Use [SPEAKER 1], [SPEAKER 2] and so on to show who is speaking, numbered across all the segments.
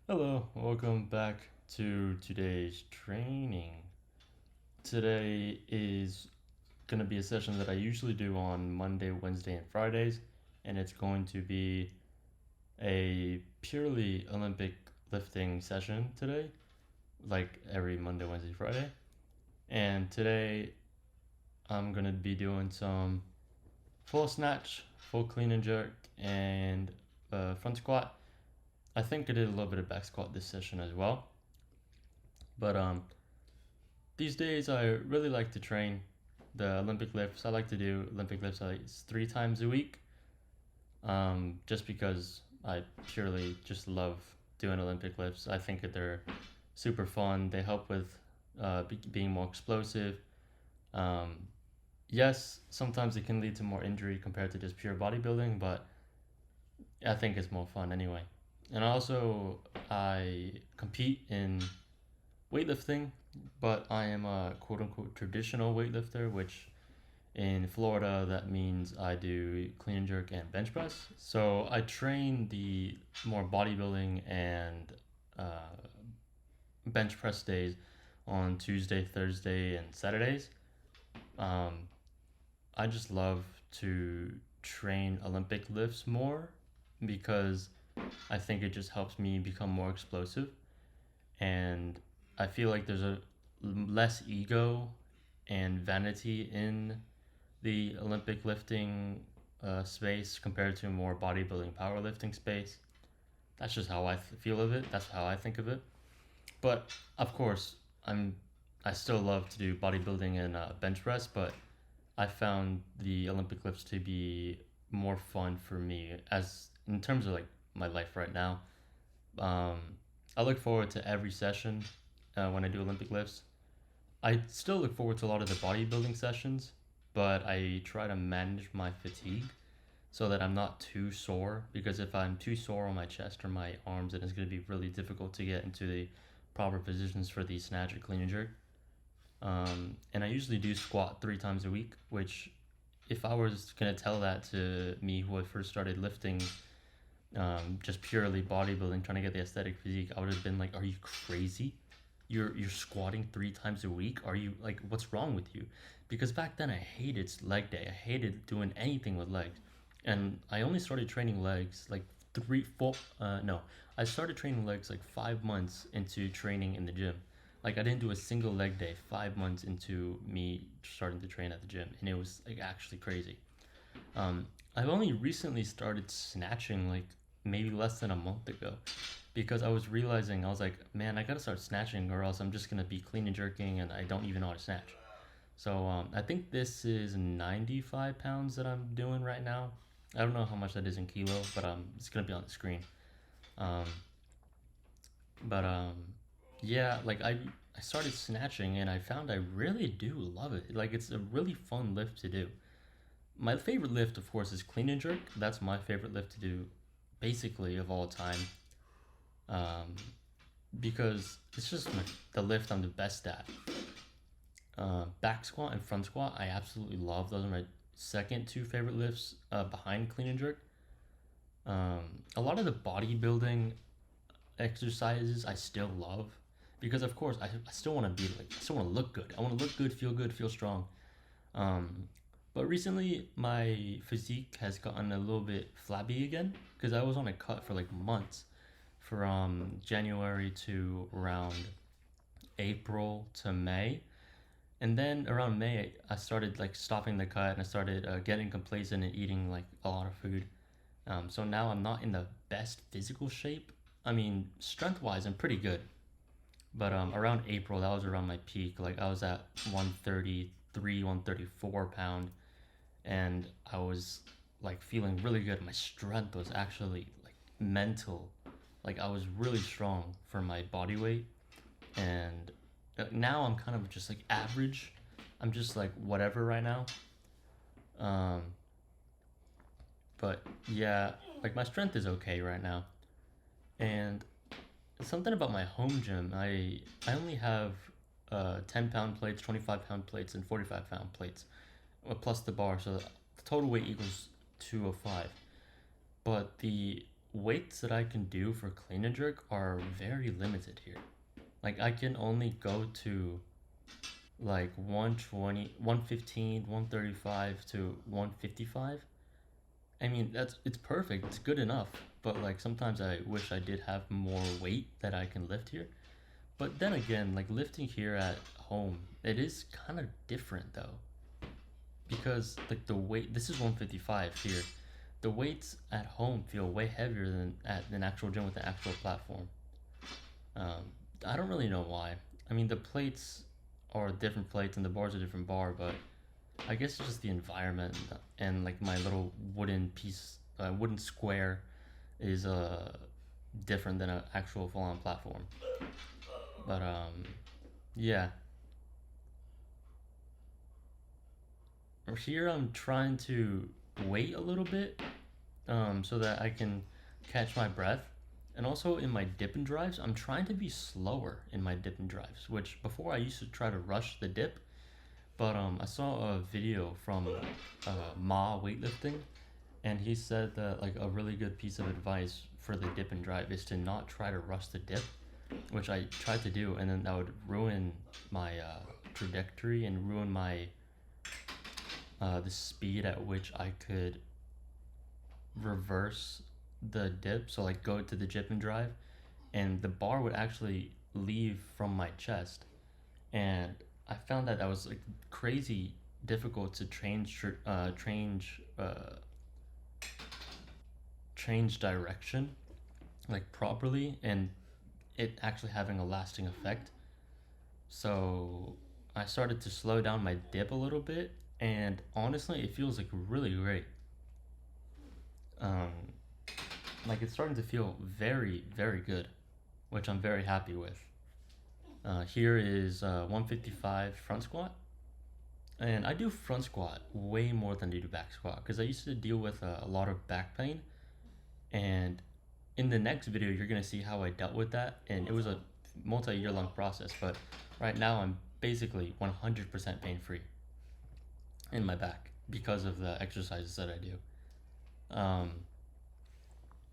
[SPEAKER 1] Hello, welcome back to today's training. Today is going to be a session that I usually do on Monday, Wednesday, and Fridays, and it's going to be a purely Olympic lifting session today, like every Monday, Wednesday, Friday. And today I'm going to be doing some full snatch, full clean and jerk, and front squat. I think I did a little bit of back squat this session as well. But these days, I really like to train the Olympic lifts. I like to do Olympic lifts at least 3 times a week, just because I purely just love doing Olympic lifts. I think that they're super fun. They help with being more explosive. Um, yes, sometimes it can lead to more injury compared to just pure bodybuilding, but I think it's more fun anyway. And also, I compete in weightlifting, but I am a quote unquote traditional weightlifter, which in Florida that means I do clean and jerk and bench press. So I train the more bodybuilding and uh, bench press days on Tuesday, Thursday, and Saturdays. Um, I just love to train Olympic lifts more because I think it just helps me become more explosive, and I feel like there's a less ego and vanity in the Olympic lifting space compared to a more bodybuilding powerlifting space. That's just how I feel of it. That's how I think of it. But of course, I still love to do bodybuilding and bench press, but I found the Olympic lifts to be more fun for me as in terms of like my life right now. Um, I look forward to every session when I do Olympic lifts. I still look forward to a lot of the bodybuilding sessions, but I try to manage my fatigue so that I'm not too sore. Because if I'm too sore on my chest or my arms, then it's going to be really difficult to get into the proper positions for the snatch or clean and jerk. And I usually do squat 3 times a week, which, if I was going to tell that to me who I first started lifting, just purely bodybuilding, trying to get the aesthetic physique, I would have been like, "Are you crazy? You're squatting 3 times a week? Are you like, what's wrong with you?" Because back then I hated leg day. I hated doing anything with legs, and I only started training legs like three, four. No, I started training legs like 5 months into training in the gym. Like I didn't do a single leg day 5 months into me starting to train at the gym, and it was like actually crazy. I've only recently started snatching like maybe less than a month ago because I was realizing I was like, man, I gotta start snatching or else I'm just gonna be clean and jerking and I don't even know how to snatch. So I think this is 95 pounds that I'm doing right now. I don't know how much that is in kilo, but it's gonna be on the screen. Um, but yeah, like I started snatching and I found I really do love it. Like it's a really fun lift to do. My favorite lift, of course, is clean and jerk. That's my favorite lift to do, basically of all time, um, because it's just the lift I'm the best at. Back squat and front squat, I absolutely love. Those are my second two favorite lifts behind clean and jerk. A lot of the bodybuilding exercises I still love because, of course, I still want to be like, I still want to look good. I want to look good, feel good, feel strong. Um, but recently, my physique has gotten a little bit flabby again because I was on a cut for like months, from January to around April to May. And then around May, I started like stopping the cut and I started getting complacent and eating like a lot of food. So now I'm not in the best physical shape. I mean, strength wise, I'm pretty good. But around April, that was around my peak. Like I was at 133, 134 pound, and I was like feeling really good. My strength was actually like mental. Like I was really strong for my body weight, and now I'm kind of just like average. I'm just like whatever right now. Um, but yeah, like my strength is okay right now, and something about my home gym. I only have 10 pound plates, 25 pound plates, and 45 pound plates, plus the bar. So the total weight equals 205. But the weights that I can do for clean and jerk are very limited here. Like I can only go to like 120, 115, 135 to 155. I mean, it's perfect. It's good enough. But like sometimes I wish I did have more weight that I can lift here. But then again, like lifting here at home, it is kind of different though. Because like the weight, this is 155 here. The weights at home feel way heavier than at an actual gym with an actual platform. Um, I don't really know why. I mean, the plates are different plates and the bars are different bar, but I guess it's just the environment and like my little wooden piece, wooden square is different than an actual full-on platform. But yeah. Here I'm trying to wait a little bit so that I can catch my breath. And also in my dip and drives, I'm trying to be slower in my dip and drives, which before I used to try to rush the dip. But I saw a video from Ma weightlifting, and he said that like a really good piece of advice for the dip and drive is to not try to rush the dip, which I tried to do, and then that would ruin my trajectory and ruin my the speed at which I could reverse the dip. So like go to the dip and drive, and the bar would actually leave from my chest, and I found that was like crazy difficult to change direction like properly and it actually having a lasting effect. So I started to slow down my dip a little bit, and honestly, it feels like really great. Um, like it's starting to feel very, very good, which I'm very happy with. Here is 155 front squat, and I do front squat way more than I do back squat because I used to deal with a lot of back pain, and in the next video you're gonna see how I dealt with that, and it was a multi-year long process. But right now I'm basically 100% pain free in my back because of the exercises that I do.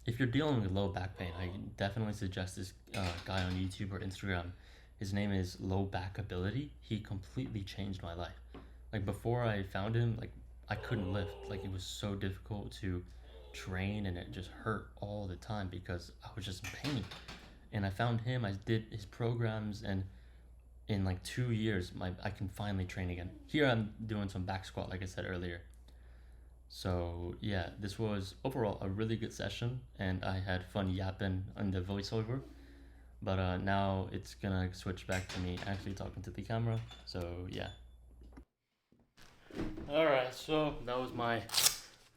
[SPEAKER 1] If you're dealing with low back pain, I definitely suggest this guy on YouTube or Instagram. His name is Low Back Ability. He completely changed my life. Like before I found him, like I couldn't lift. Like it was so difficult to train, and it just hurt all the time because I was just in pain. And I found him. I did his programs, and in like 2 years, I can finally train again. Here I'm doing some back squat, like I said earlier. So yeah, this was overall a really good session, and I had fun yapping on the voiceover. But now it's gonna switch back to me actually talking to the camera. So yeah. All right, so that was my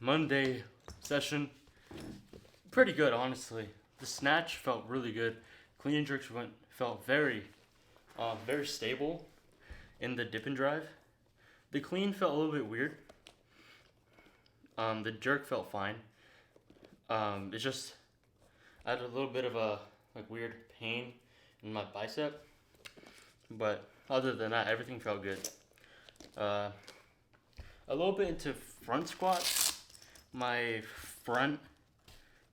[SPEAKER 1] Monday session. Pretty good, honestly. The snatch felt really good. Clean and jerks felt very stable in the dip and drive. The clean felt a little bit weird. The jerk felt fine. It's just I had a little bit of a like weird pain in my bicep, but other than that, everything felt good. A little bit into front squats. My front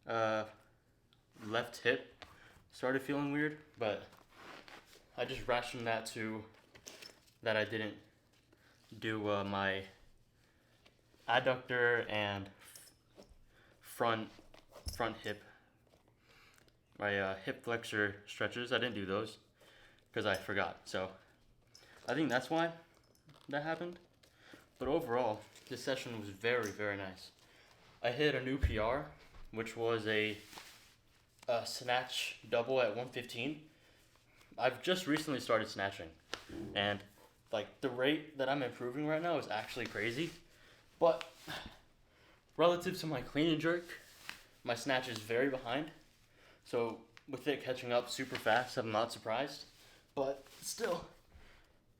[SPEAKER 1] left hip started feeling weird, but I just rationed that to that I didn't do my adductor and front hip, my hip flexor stretches. I didn't do those because I forgot. So I think that's why that happened. But overall, this session was very, very nice. I hit a new PR, which was a snatch double at 115. I've just recently started snatching, and like the rate that I'm improving right now is actually crazy. But relative to my clean and jerk, my snatch is very behind. So with it catching up super fast, I'm not surprised. But still,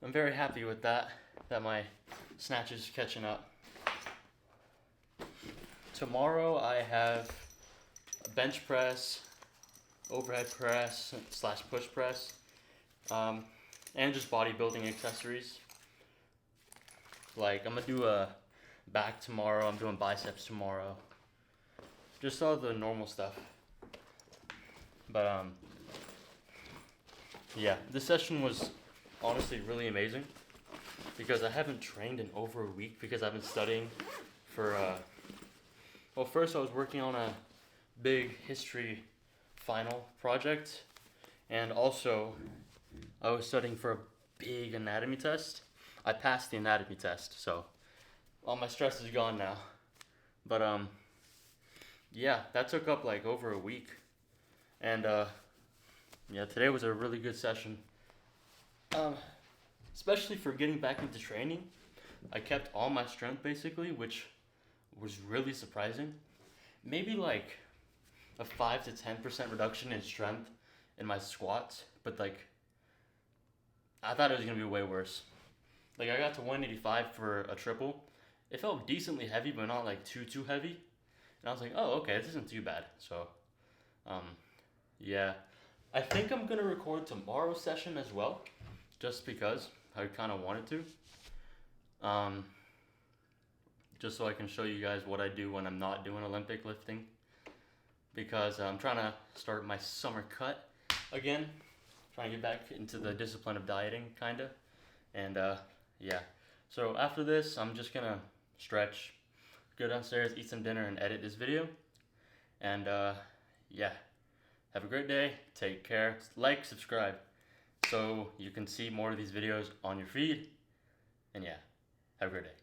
[SPEAKER 1] I'm very happy with that my snatch is catching up. Tomorrow I have a bench press, overhead press / push press, and just bodybuilding accessories. Like I'm gonna do a back tomorrow. I'm doing biceps tomorrow. Just all the normal stuff. But yeah, this session was honestly really amazing because I haven't trained in over a week because I've been studying for well, first I was working on a big history final project, and also I was studying for a big anatomy test. I passed the anatomy test, so all my stress is gone now. But yeah, that took up like over a week, and yeah, today was a really good session. Um, Especially for getting back into training, I kept all my strength basically, which was really surprising. Maybe like a 5 to 10% reduction in strength in my squats, but like I thought it was gonna be way worse. Like I got to 185 for a triple. It felt decently heavy, but not like too heavy. And I was like, oh, okay, this isn't too bad. So, um, yeah, I think I'm gonna record tomorrow's session as well, just because I kind of wanted to. Just so I can show you guys what I do when I'm not doing Olympic lifting, because I'm trying to start my summer cut again, trying to get back into the discipline of dieting, kinda. And yeah, so after this, I'm just gonna stretch, go downstairs, eat some dinner, and edit this video. And yeah, have a great day. Take care. Like, subscribe, so you can see more of these videos on your feed. And yeah, have a great day.